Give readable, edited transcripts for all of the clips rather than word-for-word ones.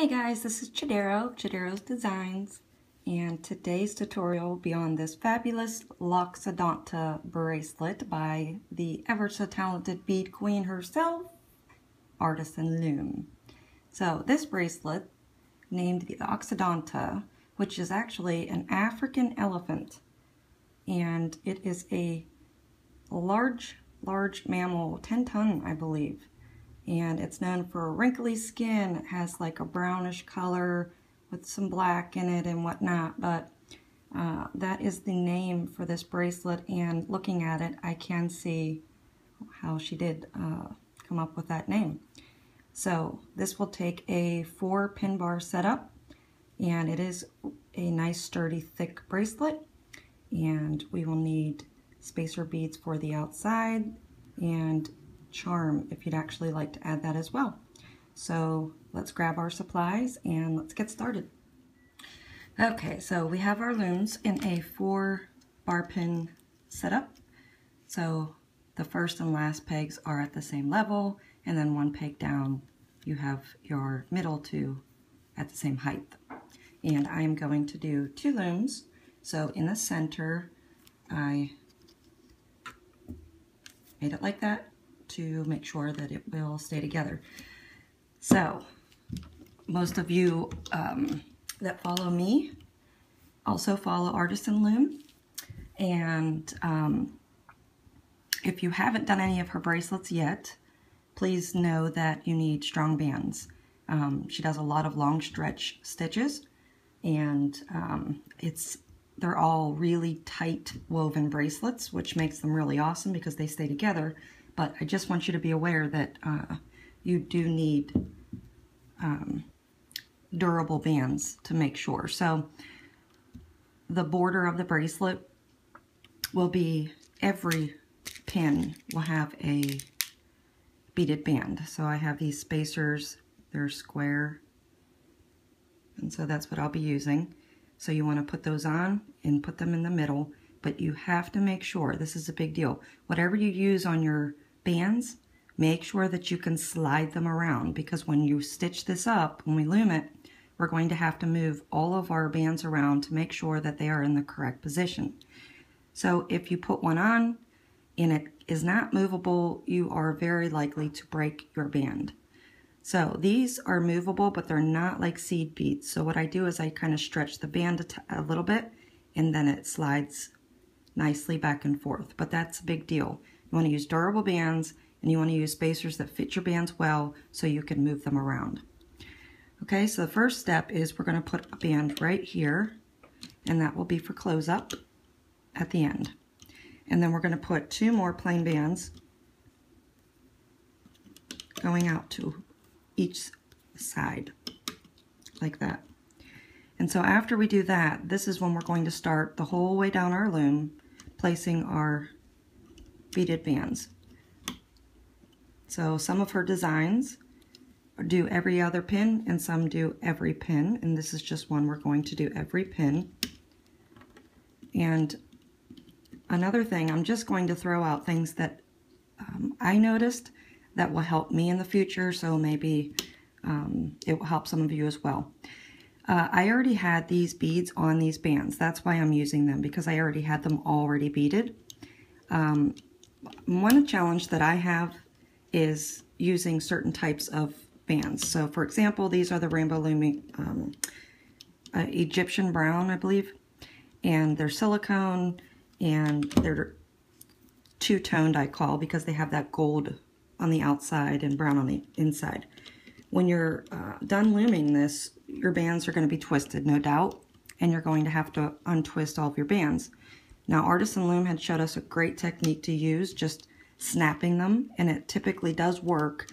Hey guys, this is Chodaros Designs, and today's tutorial will be on this fabulous Loxodonta bracelet by the ever so talented bead queen herself, Artisanloom. So this bracelet, named the Loxodonta, which is actually an African elephant, and it is a large mammal, 10-ton I believe. And it's known for a wrinkly skin. It has like a brownish color with some black in it and whatnot, but that is the name for this bracelet, and looking at it I can see how she did come up with that name. So this will take a 4-pin bar setup, and it is a nice sturdy thick bracelet, and we will need spacer beads for the outside and charm if you'd actually like to add that as well. So let's grab our supplies and let's get started. Okay, so we have our looms in a 4-bar pin setup. So the first and last pegs are at the same level, and then 1 peg down you have your middle 2 at the same height. And I am going to do 2 looms. So in the center I made it like that to make sure that it will stay together. So most of you that follow me also follow Artisanloom, and if you haven't done any of her bracelets yet, please know that you need strong bands. She does a lot of long stretch stitches, and they're all really tight woven bracelets, which makes them really awesome because they stay together. But I just want you to be aware that you do need durable bands to make sure. So the border of the bracelet will be, every pin will have a beaded band. So I have these spacers, they're square, and so that's what I'll be using. So you want to put those on and put them in the middle, but you have to make sure, this is a big deal, whatever you use on your bands, make sure that you can slide them around, because when you stitch this up, when we loom it, we're going to have to move all of our bands around to make sure that they are in the correct position. So if you put one on and it is not movable, you are very likely to break your band. So these are movable, but they're not like seed beads. So what I do is I kind of stretch the band a little bit, and then it slides nicely back and forth. But that's a big deal. You want to use durable bands, and you want to use spacers that fit your bands well so you can move them around. Okay, so the first step is we're going to put a band right here, and that will be for close up at the end. And then we're going to put 2 more plain bands going out to each side like that. And so after we do that, this is when we're going to start the whole way down our loom placing our beaded bands. So some of her designs do every other pin and some do every pin, and this is just one we're going to do every pin. And another thing, I'm just going to throw out things that I noticed that will help me in the future, so maybe it will help some of you as well. I already had these beads on these bands. That's why I'm using them, because I already had them already beaded. One challenge that I have is using certain types of bands. So for example, these are the Rainbow Looming Egyptian brown, I believe, and they're silicone, and they're two-toned, I call, because they have that gold on the outside and brown on the inside. When you're done looming this, your bands are going to be twisted, no doubt, and you're going to have to untwist all of your bands. Now, Artisanloom had showed us a great technique to use, just snapping them, and it typically does work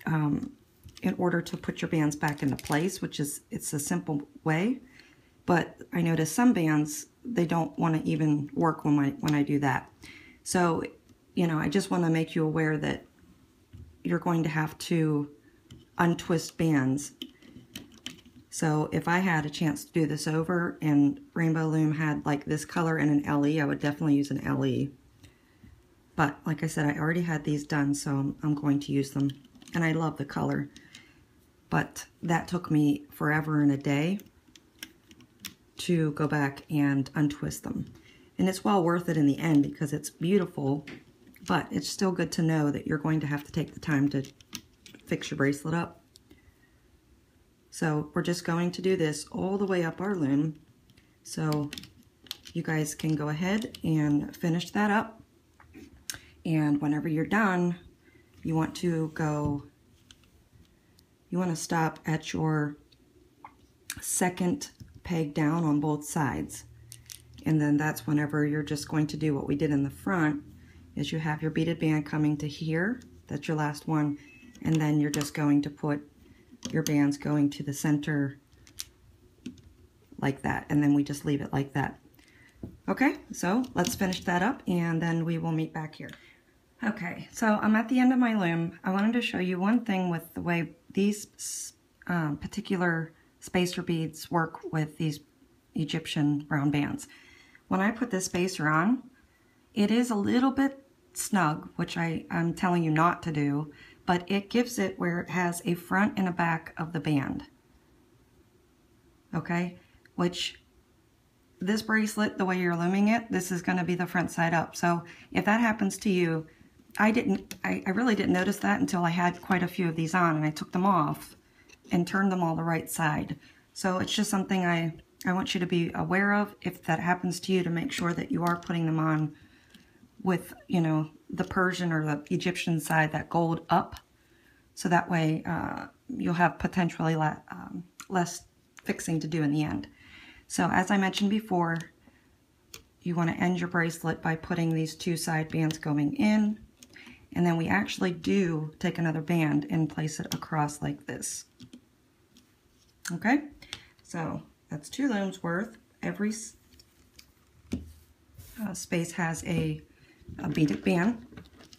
in order to put your bands back into place, which is, it's a simple way. But I noticed some bands, they don't want to even work when I do that. So, you know, I just want to make you aware that you're going to have to untwist bands. So if I had a chance to do this over and Rainbow Loom had like this color and an LE, I would definitely use an LE. But like I said, I already had these done, so I'm going to use them. And I love the color. but that took me forever and a day to go back and untwist them. And it's well worth it in the end because it's beautiful, but it's still good to know that you're going to have to take the time to fix your bracelet up. So we're just going to do this all the way up our loom. So you guys can go ahead and finish that up. And whenever you're done, you want to stop at your second peg down on both sides. And then that's whenever you're just going to do what we did in the front, is you have your beaded band coming to here. That's your last one. And then you're just going to put your bands going to the center like that. And then we just leave it like that. Okay, so let's finish that up and then we will meet back here. Okay, so I'm at the end of my loom. I wanted to show you one thing with the way these particular spacer beads work with these Egyptian round bands. When I put this spacer on, it is a little bit snug, which I'm telling you not to do, but it gives it where it has a front and a back of the band. Okay, which this bracelet, the way you're looming it, this is going to be the front side up. So if that happens to you, I really didn't notice that until I had quite a few of these on and I took them off and turned them all the right side. So it's just something I want you to be aware of if that happens to you, to make sure that you are putting them on with, you know, the Persian or the Egyptian side, that gold up. So that way you'll have potentially less fixing to do in the end. So as I mentioned before, you want to end your bracelet by putting these two side bands going in. And then we actually do take another band and place it across like this. Okay, so that's 2 looms worth. Every space has a beaded band,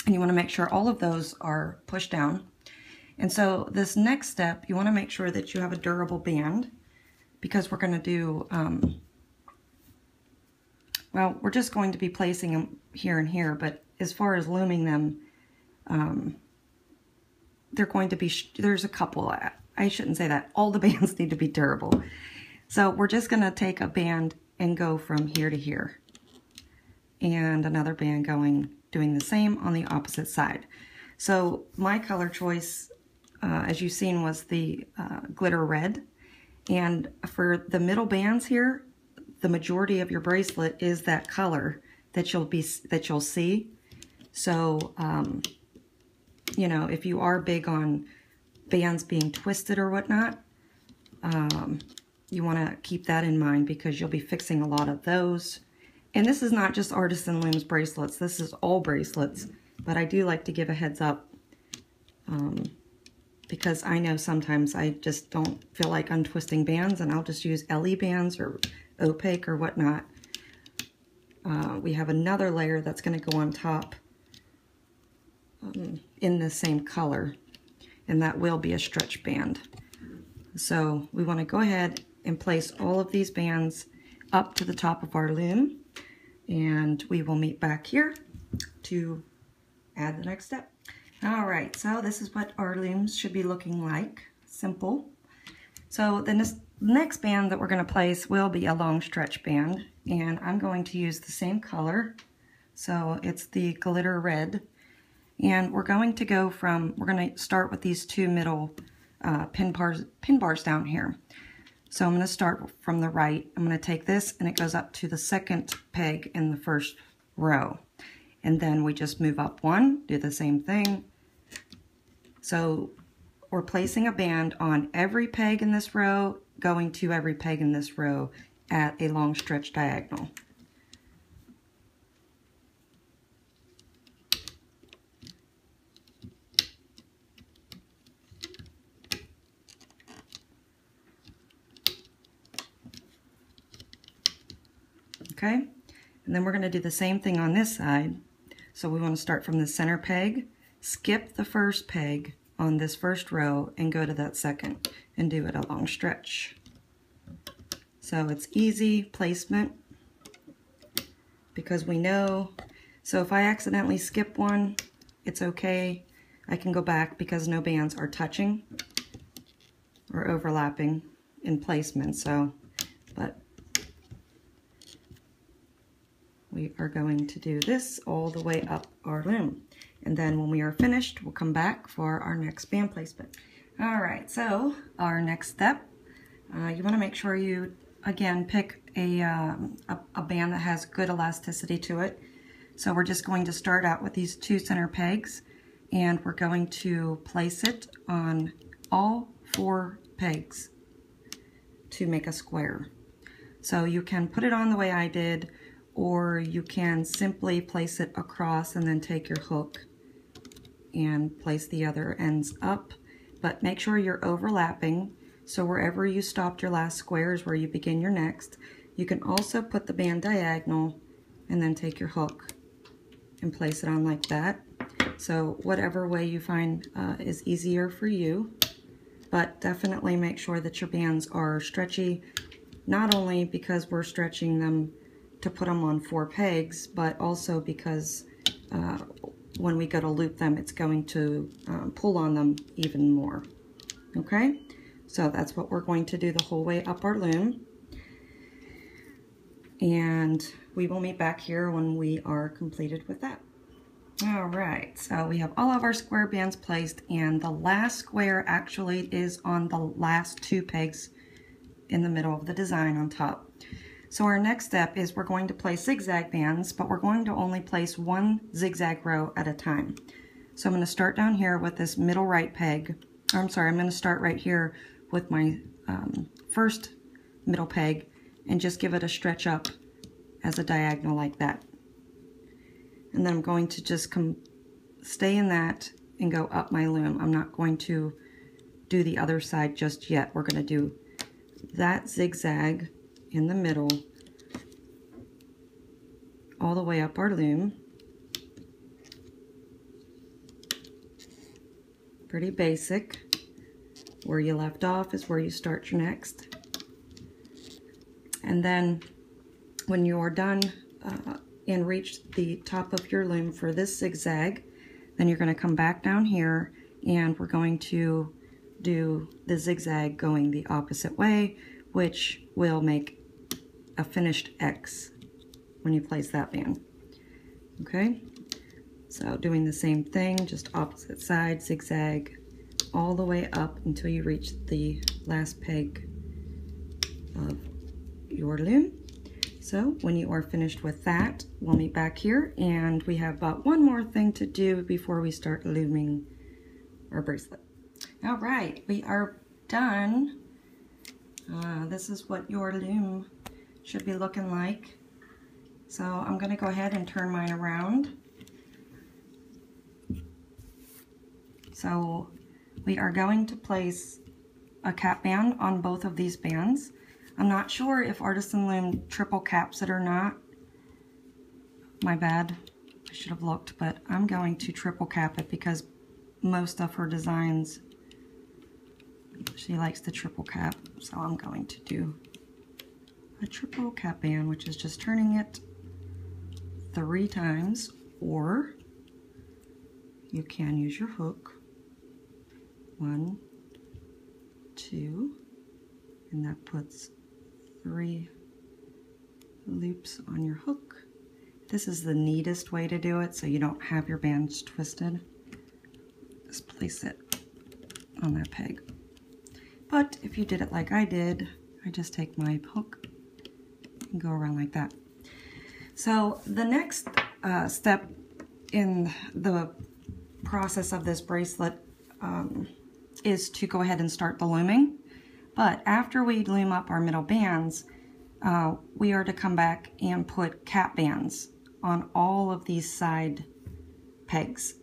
and you want to make sure all of those are pushed down. And so this next step, you want to make sure that you have a durable band, because we're going to do, well, we're just going to be placing them here and here, but as far as looming them, they're going to be, there's a couple, I shouldn't say that, all the bands need to be durable. So we're just going to take a band and go from here to here, and another band doing the same on the opposite side. So my color choice, as you've seen, was the glitter red. And for the middle bands here, the majority of your bracelet is that color that you'll see. So, you know, if you are big on bands being twisted or whatnot, you want to keep that in mind, because you'll be fixing a lot of those. And this is not just Artisanloom's bracelets, this is all bracelets, but I do like to give a heads up, because I know sometimes I just don't feel like untwisting bands, and I'll just use LE bands or opaque or whatnot. We have another layer that's going to go on top in the same color, and that will be a stretch band. So we want to go ahead and place all of these bands up to the top of our loom, and we will meet back here to add the next step. All right, so this is what our looms should be looking like. Simple. So the next band that we're going to place will be a long stretch band, and I'm going to use the same color. So it's the glitter red, and we're going to start with these 2 middle pin bars down here. So I'm going to start from the right. I'm going to take this, and it goes up to the second peg in the first row. And then we just move up 1, do the same thing. So we're placing a band on every peg in this row, going to every peg in this row at a long stretch diagonal. Okay, and then we're going to do the same thing on this side. So we want to start from the center peg, skip the first peg on this first row, and go to that second and do it a long stretch. So it's easy placement, because we know, so if I accidentally skip one, it's okay. I can go back because no bands are touching. or overlapping in placement, so, but we are going to do this all the way up our loom. And then when we are finished, we'll come back for our next band placement. All right, so our next step, you want to make sure you, again, pick a band that has good elasticity to it. So we're just going to start out with these 2 center pegs, and we're going to place it on all 4 pegs to make a square. So you can put it on the way I did, or you can simply place it across and then take your hook and place the other ends up. But make sure you're overlapping, so wherever you stopped your last square is where you begin your next. You can also put the band diagonal and then take your hook and place it on like that. So whatever way you find is easier for you, but definitely make sure that your bands are stretchy, not only because we're stretching them to put them on 4 pegs, but also because when we go to loop them, it's going to pull on them even more. Okay, so that's what we're going to do the whole way up our loom. And we will meet back here when we are completed with that. All right, so we have all of our square bands placed, and the last square actually is on the last 2 pegs in the middle of the design on top. So our next step is we're going to place zigzag bands, but we're going to only place 1 zigzag row at a time. So I'm going to start down here with this middle right peg, or I'm sorry, I'm going to start right here with my first middle peg and just give it a stretch up as a diagonal like that. And then I'm going to just stay in that and go up my loom. I'm not going to do the other side just yet. We're going to do that zigzag in the middle all the way up our loom. Pretty basic. Where you left off is where you start your next. And then when you are done and reach the top of your loom for this zigzag, then you're going to come back down here and we're going to do the zigzag going the opposite way, which will make a finished X when you place that band. Okay, so doing the same thing, just opposite side, zigzag all the way up until you reach the last peg of your loom. So when you are finished with that, we'll meet back here, and we have about one more thing to do before we start looming our bracelet. All right, we are done. This is what your loom should be looking like. So I'm going to go ahead and turn mine around. So we are going to place a cap band on both of these bands. I'm not sure if Artisanloom triple caps it or not. My bad, I should have looked, but I'm going to triple cap it because most of her designs, she likes the triple cap, so I'm going to do a triple cap band, which is just turning it 3 times, or you can use your hook. 1, 2, and that puts 3 loops on your hook. This is the neatest way to do it so you don't have your bands twisted. Just place it on that peg. But if you did it like I did, I just take my hook and go around like that. So the next step in the process of this bracelet is to go ahead and start the looming. But after we loom up our middle bands, we are to come back and put cap bands on all of these side pegs.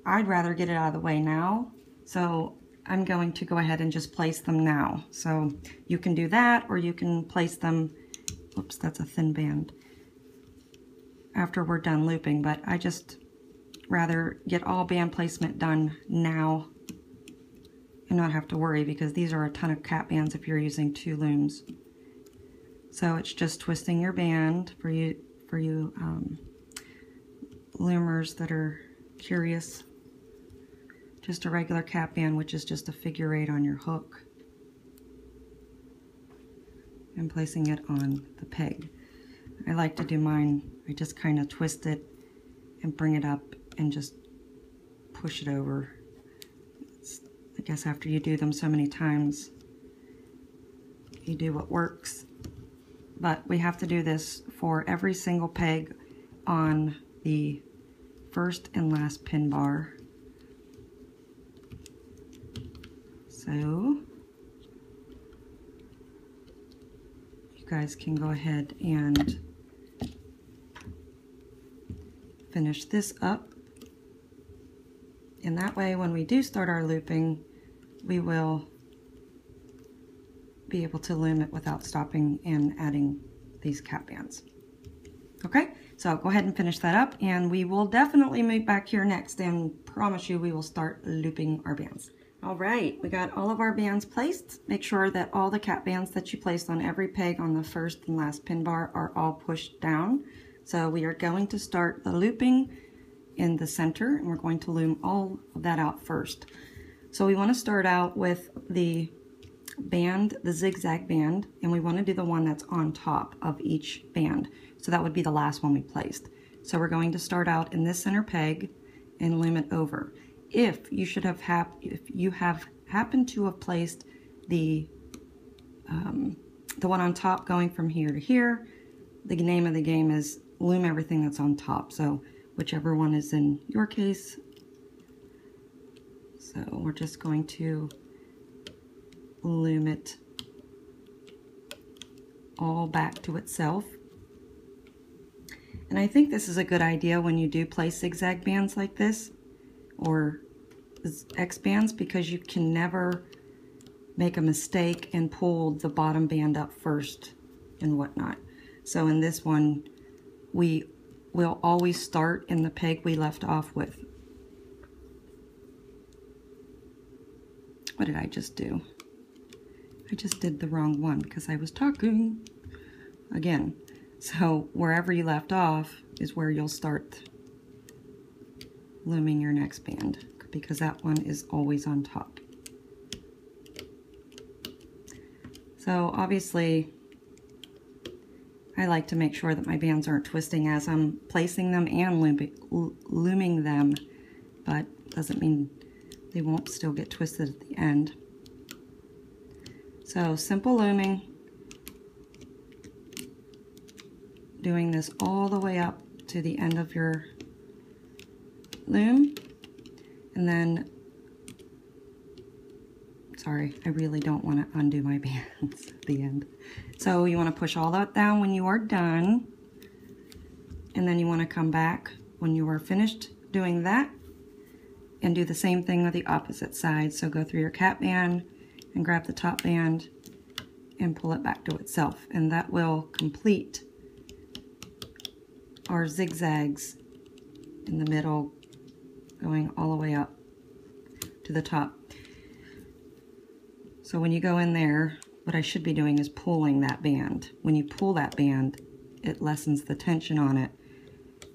I'd rather get it out of the way now, so I'm going to go ahead and just place them now. So you can do that, or you can place them, oops, that's a thin band, after we're done looping, but I just rather get all band placement done now and not have to worry, because these are a ton of cap bands if you're using 2 looms. So it's just twisting your band for you loomers that are curious. Just a regular cap band, which is just a figure 8 on your hook. and placing it on the peg. I like to do mine, I just kind of twist it and bring it up and just push it over. I guess after you do them so many times, you do what works. But we have to do this for every single peg on the first and last pin bar. So you guys can go ahead and finish this up. And that way when we do start our looping, we will be able to loom it without stopping and adding these cap bands. Okay, so go ahead and finish that up, and we will definitely meet back here next and promise you we will start looping our bands. All right, we got all of our bands placed. Make sure that all the cap bands that you placed on every peg on the first and last pin bar are all pushed down. So we are going to start the looping in the center, and we're going to loom all of that out first. So we want to start out with the band, the zigzag band, and we want to do the one that's on top of each band. So that would be the last one we placed. So we're going to start out in this center peg and loom it over. If you have happened to have placed the one on top going from here to here, the name of the game is loom everything that's on top. So whichever one is in your case. So we're just going to loom it all back to itself. And I think this is a good idea when you do place zigzag bands like this, or X bands, because you can never make a mistake and pull the bottom band up first and whatnot. So in this one, we will always start in the peg we left off with. What did I just do? I just did the wrong one because I was talking again. So wherever you left off is where you'll start looming your next band, because that one is always on top. So obviously I like to make sure that my bands aren't twisting as I'm placing them and looming them, but doesn't mean they won't still get twisted at the end. So simple looming, doing this all the way up to the end of your loom, and then, sorry, I really don't want to undo my bands at the end. So you want to push all that down when you are done, and then you want to come back when you are finished doing that and do the same thing with the opposite side. So go through your cap band and grab the top band and pull it back to itself, and that will complete our zigzags in the middle, going all the way up to the top. So when you go in there, what I should be doing is pulling that band. When you pull that band, it lessens the tension on it,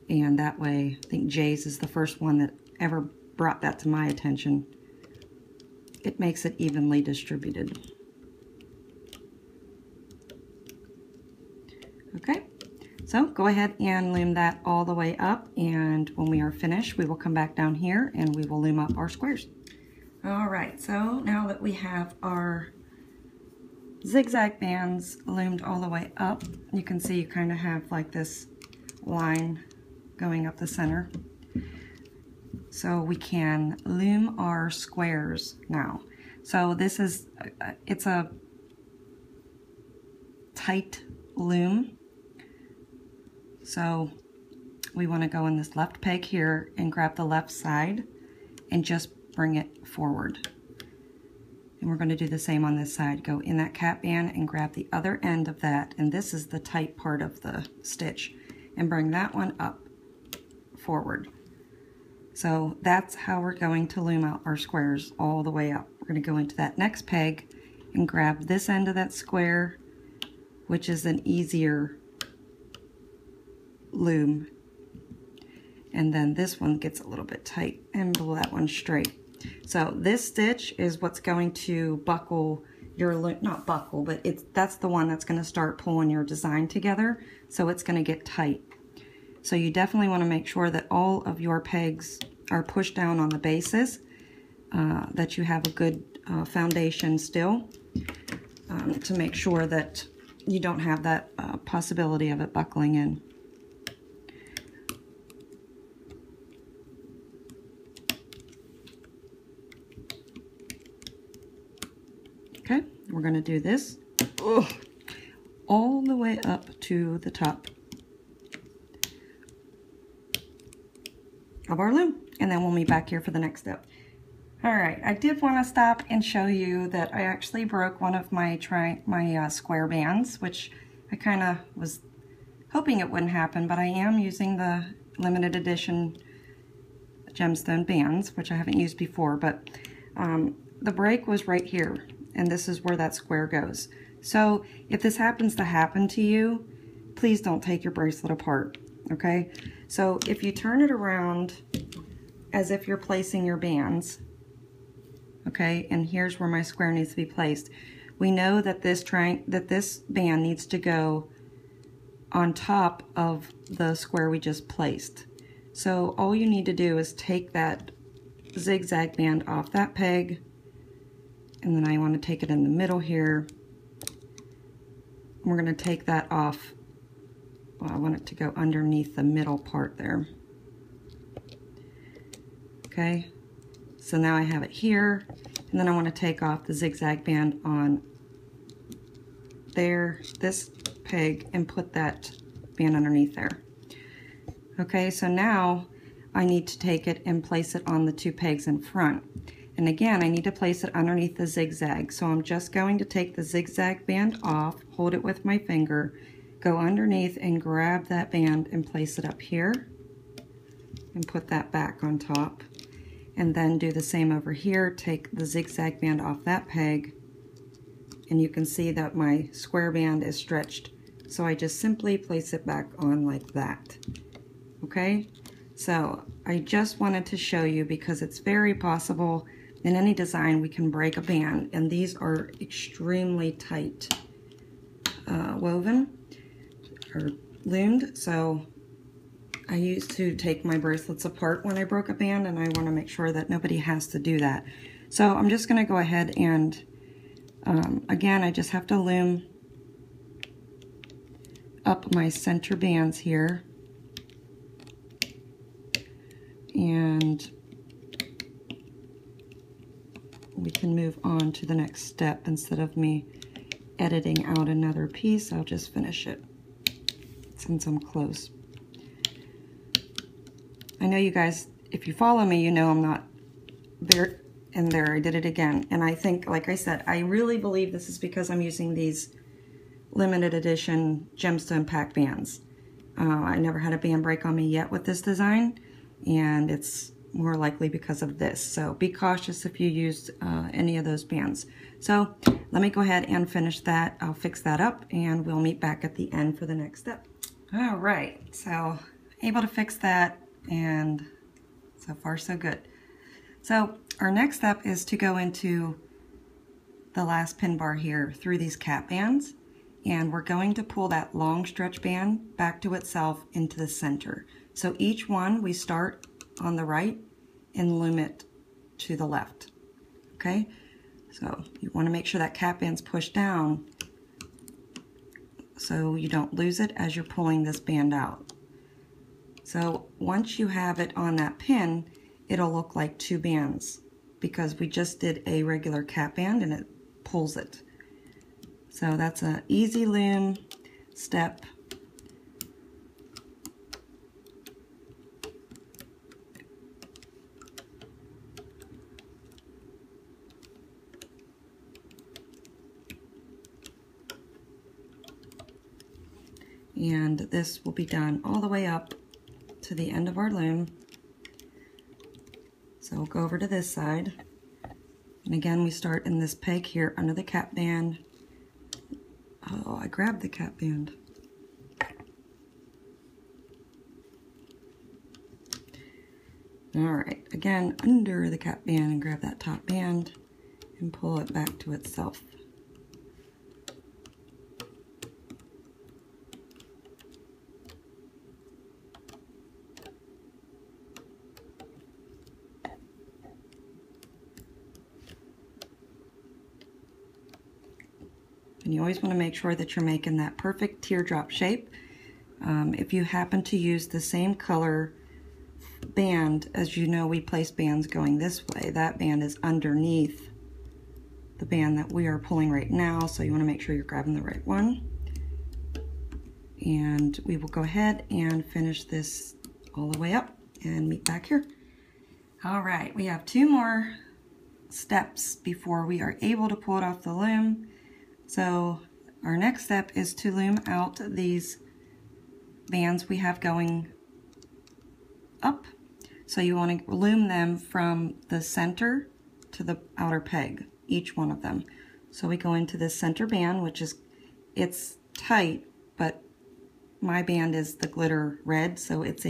and that way, I think Jay's is the first one that ever brought that to my attention. It makes it evenly distributed. Okay, so go ahead and loom that all the way up, and when we are finished, we will come back down here and we will loom up our squares. All right, so now that we have our zigzag bands loomed all the way up, you can see you kind of have like this line going up the center. So we can loom our squares now. So this is, it's a tight loom. So we want to go in this left peg here and grab the left side and just bring it forward. And we're going to do the same on this side. Go in that cap band and grab the other end of that, and this is the tight part of the stitch, and bring that one up forward. So that's how we're going to loom out our squares all the way up. We're going to go into that next peg and grab this end of that square, which is an easier loom, and then this one gets a little bit tight, and pull that one straight. So this stitch is what's going to buckle your, not buckle, but that's the one that's going to start pulling your design together, so it's going to get tight. So you definitely want to make sure that all of your pegs are pushed down on the bases, that you have a good foundation still, to make sure that you don't have that possibility of it buckling in. Okay, we're going to do this all the way up to the top of our loom, and then we'll meet back here for the next step. All right, I did want to stop and show you that I actually broke one of my square bands, which I kind of was hoping it wouldn't happen, but I am using the limited edition gemstone bands, which I haven't used before, but the break was right here, and this is where that square goes. So if this happens to happen to you, please don't take your bracelet apart, okay? So if you turn it around as if you're placing your bands, okay, and here's where my square needs to be placed. We know that this band needs to go on top of the square we just placed. So all you need to do is take that zigzag band off that peg, and then I want to take it in the middle here. We're going to take that off. Well, I want it to go underneath the middle part there. Okay, so now I have it here, and then I want to take off the zigzag band on there, this peg, and put that band underneath there. Okay, so now I need to take it and place it on the two pegs in front. And again, I need to place it underneath the zigzag. So I'm just going to take the zigzag band off, hold it with my finger, go underneath and grab that band and place it up here, and put that back on top. And then do the same over here, take the zigzag band off that peg, and you can see that my square band is stretched. So I just simply place it back on like that. Okay, so I just wanted to show you, because it's very possible in any design we can break a band, and these are extremely tight woven or loomed. So I used to take my bracelets apart when I broke a band, and I want to make sure that nobody has to do that. So I'm just going to go ahead and again, I just have to loom up my center bands here, and we can move on to the next step. Instead of me editing out another piece, I'll just finish it since I'm close. I know you guys, if you follow me, you know I'm not there, and there I did it again. And I think, like I said, I really believe this is because I'm using these limited edition gemstone pack bands. I never had a band break on me yet with this design, and it's more likely because of this. So be cautious if you use any of those bands. So let me go ahead and finish that. I'll fix that up, and we'll meet back at the end for the next step. All right, so able to fix that, and so far so good. So our next step is to go into the last pin bar here through these cap bands, and we're going to pull that long stretch band back to itself into the center. So each one we start on the right and loom it to the left. Okay, so you want to make sure that cap band's pushed down so you don't lose it as you're pulling this band out. So once you have it on that pin, it'll look like two bands, because we just did a regular cap band and it pulls it. So that's an easy loom step. And this will be done all the way up to the end of our loom. So we'll go over to this side. And again, we start in this peg here under the cap band. Oh, I grabbed the cap band. All right, again, under the cap band, and grab that top band and pull it back to itself. And you always want to make sure that you're making that perfect teardrop shape. If you happen to use the same color band, as you know, we place bands going this way. That band is underneath the band that we are pulling right now, so you want to make sure you're grabbing the right one. And we will go ahead and finish this all the way up and meet back here. All right, we have 2 more steps before we are able to pull it off the loom. So our next step is to loom out these bands we have going up. So you want to loom them from the center to the outer peg, each one of them. So we go into this center band, which is, it's tight, but my band is the glitter red, so it's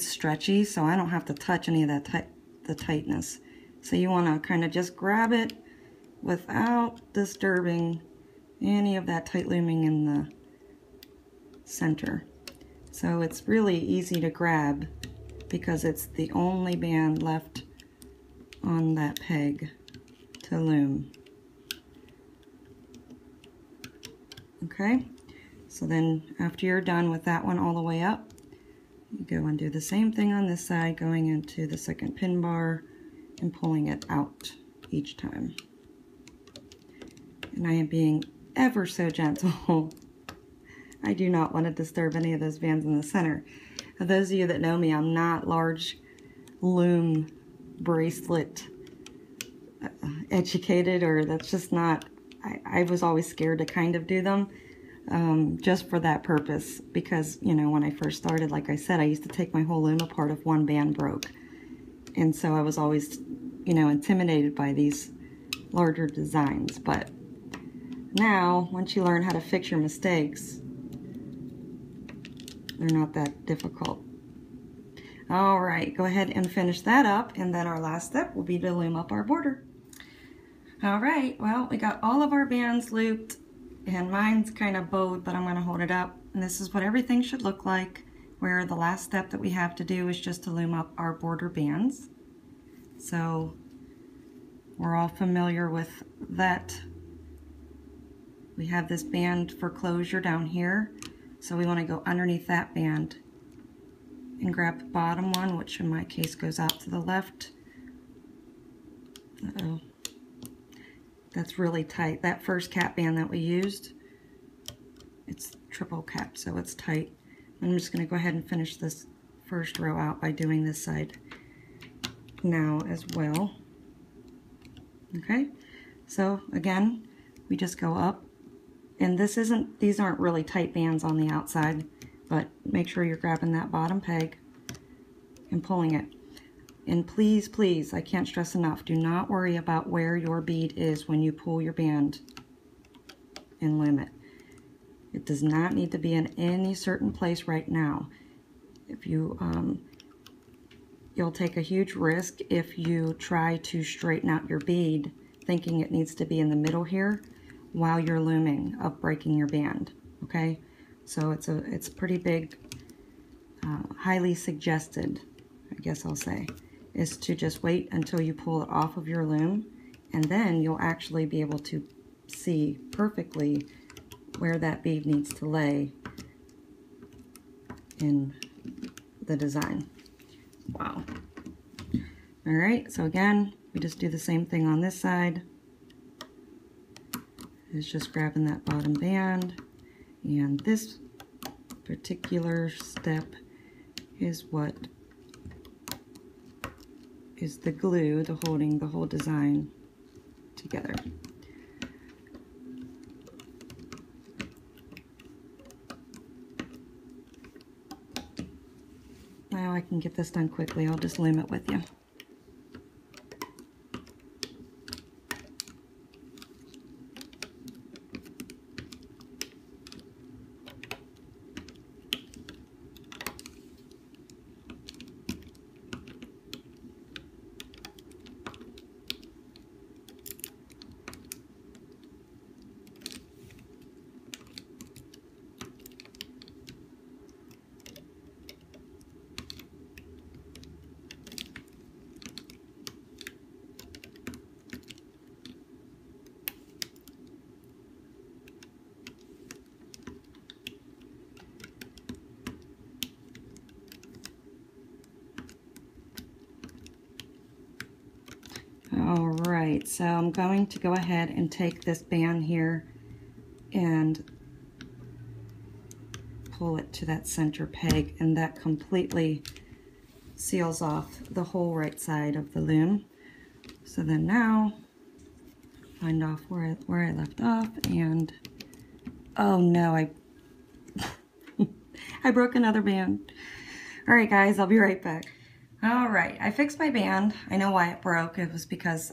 stretchy, so I don't have to touch any of that the tightness. So you want to kind of just grab it without disturbing any of that tight looming in the center. So it's really easy to grab because it's the only band left on that peg to loom. Okay, so then after you're done with that one all the way up, you go and do the same thing on this side, going into the second pin bar and pulling it out each time. And I am being ever so gentle. I do not want to disturb any of those bands in the center. For those of you that know me, I'm not large loom bracelet educated, or that's just not, I was always scared to kind of do them just for that purpose, because, you know, when I first started, like I said, I used to take my whole loom apart if one band broke. And so I was always, you know, intimidated by these larger designs. But now, once you learn how to fix your mistakes, they're not that difficult. All right, go ahead and finish that up, and then our last step will be to loom up our border. All right, well, we got all of our bands looped, and mine's kind of bowed, but I'm going to hold it up. And this is what everything should look like, where the last step that we have to do is just to loom up our border bands. So we're all familiar with that. We have this band for closure down here, so we want to go underneath that band and grab the bottom one, which in my case goes out to the left. Uh-oh. That's really tight. That first cap band that we used, it's triple cap, so it's tight. I'm just going to go ahead and finish this first row out by doing this side now as well. Okay, so again, we just go up, and these aren't really tight bands on the outside, but make sure you're grabbing that bottom peg and pulling it. And please, please, I can't stress enough, do not worry about where your bead is when you pull your band and loom it. It does not need to be in any certain place right now. If you, you'll take a huge risk if you try to straighten out your bead thinking it needs to be in the middle here while you're looming, of breaking your band. Okay, so it's pretty big, highly suggested, I guess I'll say, is to just wait until you pull it off of your loom, and then you'll actually be able to see perfectly where that bead needs to lay in the design. Wow. All right, so again, we just do the same thing on this side. It's just grabbing that bottom band, and this particular step is what is the glue to holding the whole design together. Now I can get this done quickly. I'll just loom it with you. right, so I'm going to go ahead and take this band here and pull it to that center peg, and that completely seals off the whole right side of the loom. So then now, find off where I left off, and oh no, I broke another band. All right, guys, I'll be right back. All right, I fixed my band. I know why it broke. It was because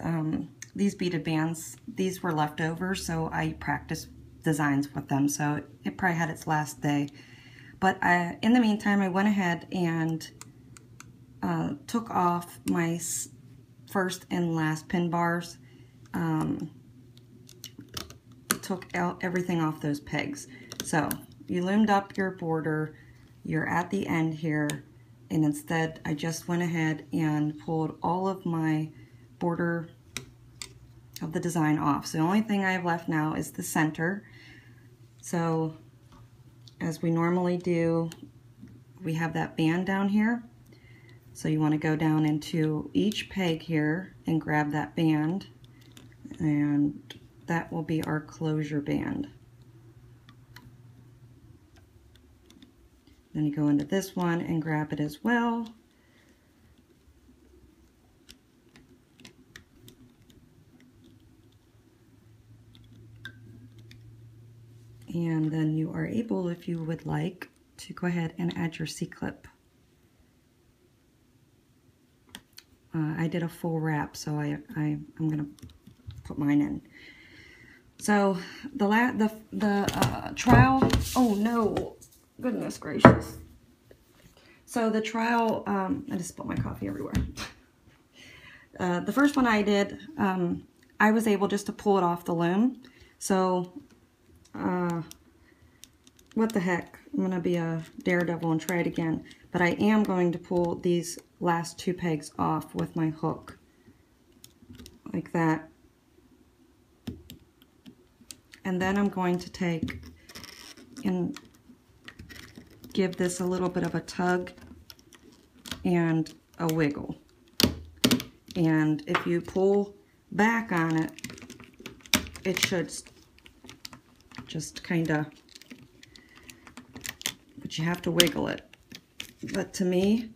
these beaded bands, these were left over, so I practiced designs with them, so it probably had its last day. But in the meantime, I went ahead and took off my first and last pin bars. Took out everything off those pegs. So you loomed up your border, you're at the end here, and instead I just went ahead and pulled all of my border of the design off. So the only thing I have left now is the center. So as we normally do, we have that band down here. So you want to go down into each peg here and grab that band, and that will be our closure band. Then you go into this one and grab it as well. And then you are able, if you would like, to go ahead and add your C-clip. I did a full wrap, so I'm going to put mine in. So the trowel, oh no, goodness gracious. So the trowel, I just spilled my coffee everywhere. The first one I did, I was able just to pull it off the loom. So, what the heck, I'm going to be a daredevil and try it again. But I am going to pull these last two pegs off with my hook, like that. And then I'm going to take and give this a little bit of a tug and a wiggle. And if you pull back on it, it should just kind of, but you have to wiggle it. But to me,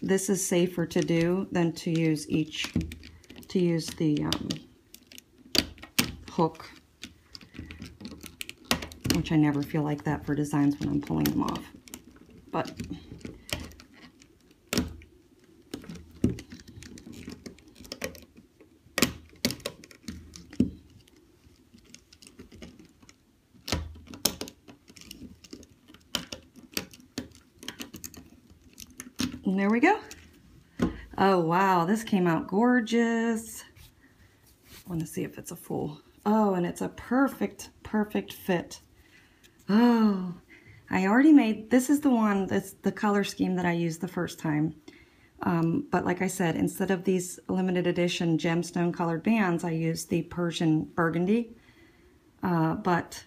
this is safer to do than to use the hook, which I never feel like that for designs when I'm pulling them off. But and there we go. Oh wow, this came out gorgeous. I want to see if it's a full. Oh, and it's a perfect fit. Oh, I already made, this is the one, that's the color scheme that I used the first time. But like I said, instead of these limited edition gemstone colored bands, I used the Persian burgundy. But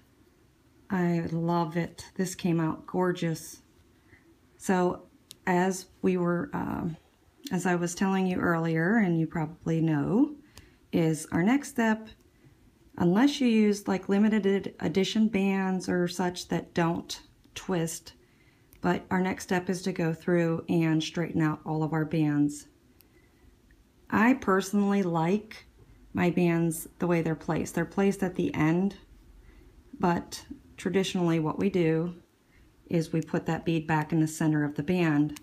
I love it. This came out gorgeous. So as we were, as I was telling you earlier, and you probably know, is our next step, unless you use like limited edition bands or such that don't twist, but our next step is to go through and straighten out all of our bands. I personally like my bands the way they're placed. They're placed at the end, but traditionally what we do is we put that bead back in the center of the band.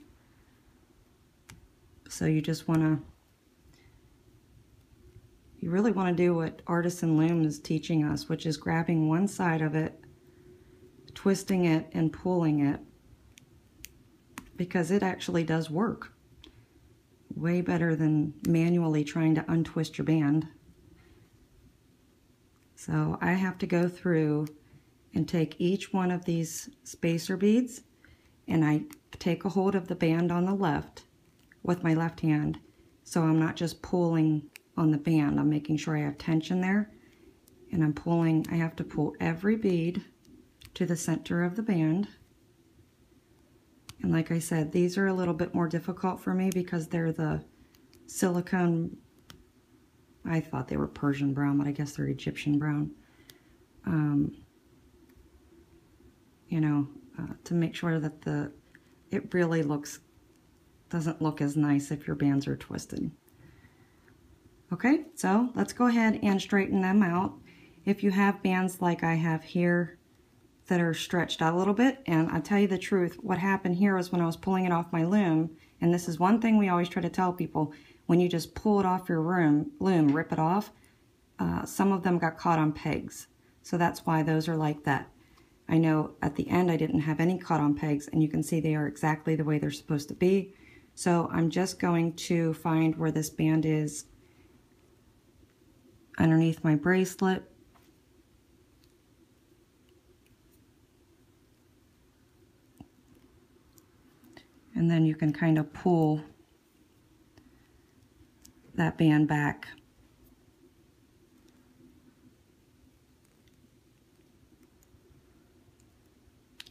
So you just want to, you really want to do what Artisanloom is teaching us, which is grabbing one side of it, twisting it, and pulling it, because it actually does work. Way better than manually trying to untwist your band. So I have to go through and take each one of these spacer beads, and I take a hold of the band on the left with my left hand, so I'm not just pulling on the band. I'm making sure I have tension there, and I'm pulling. I have to pull every bead to the center of the band. And like I said, these are a little bit more difficult for me because they're the silicone I thought they were Persian brown, but I guess they're Egyptian brown. You know, to make sure that it really doesn't look as nice if your bands are twisted. Okay, so let's go ahead and straighten them out. If you have bands like I have here that are stretched out a little bit, and I'll tell you the truth, what happened here was when I was pulling it off my loom, and this is one thing we always try to tell people, when you just pull it off your loom, rip it off, some of them got caught on pegs. So that's why those are like that. I know at the end I didn't have any caught on pegs, and you can see they are exactly the way they're supposed to be. So I'm just going to find where this band is underneath my bracelet. And then you can kind of pull that band back.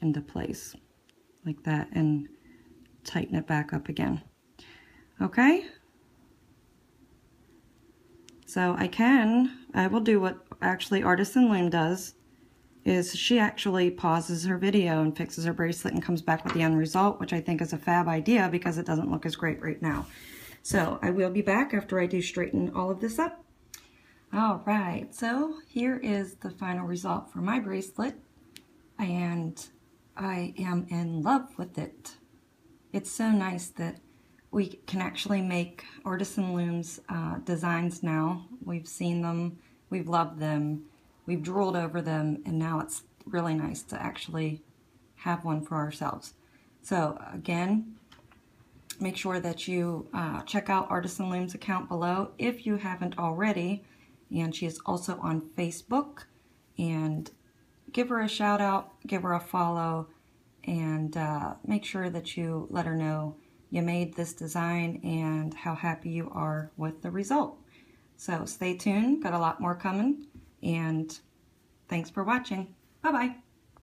Into place like that and tighten it back up again. Okay, so I will do what actually Artisanloom does, is she actually pauses her video and fixes her bracelet and comes back with the end result, which I think is a fab idea because it doesn't look as great right now. So I will be back after I do straighten all of this up. All right, so here is the final result for my bracelet, and I am in love with it. It's so nice that we can actually make Artisanloom's designs now. We've seen them, we've loved them, we've drooled over them, and now it's really nice to actually have one for ourselves. So again, make sure that you check out Artisanloom's account below if you haven't already, and she is also on Facebook, and give her a shout out, give her a follow, and make sure that you let her know you made this design and how happy you are with the result. So stay tuned, got a lot more coming, and thanks for watching. Bye-bye.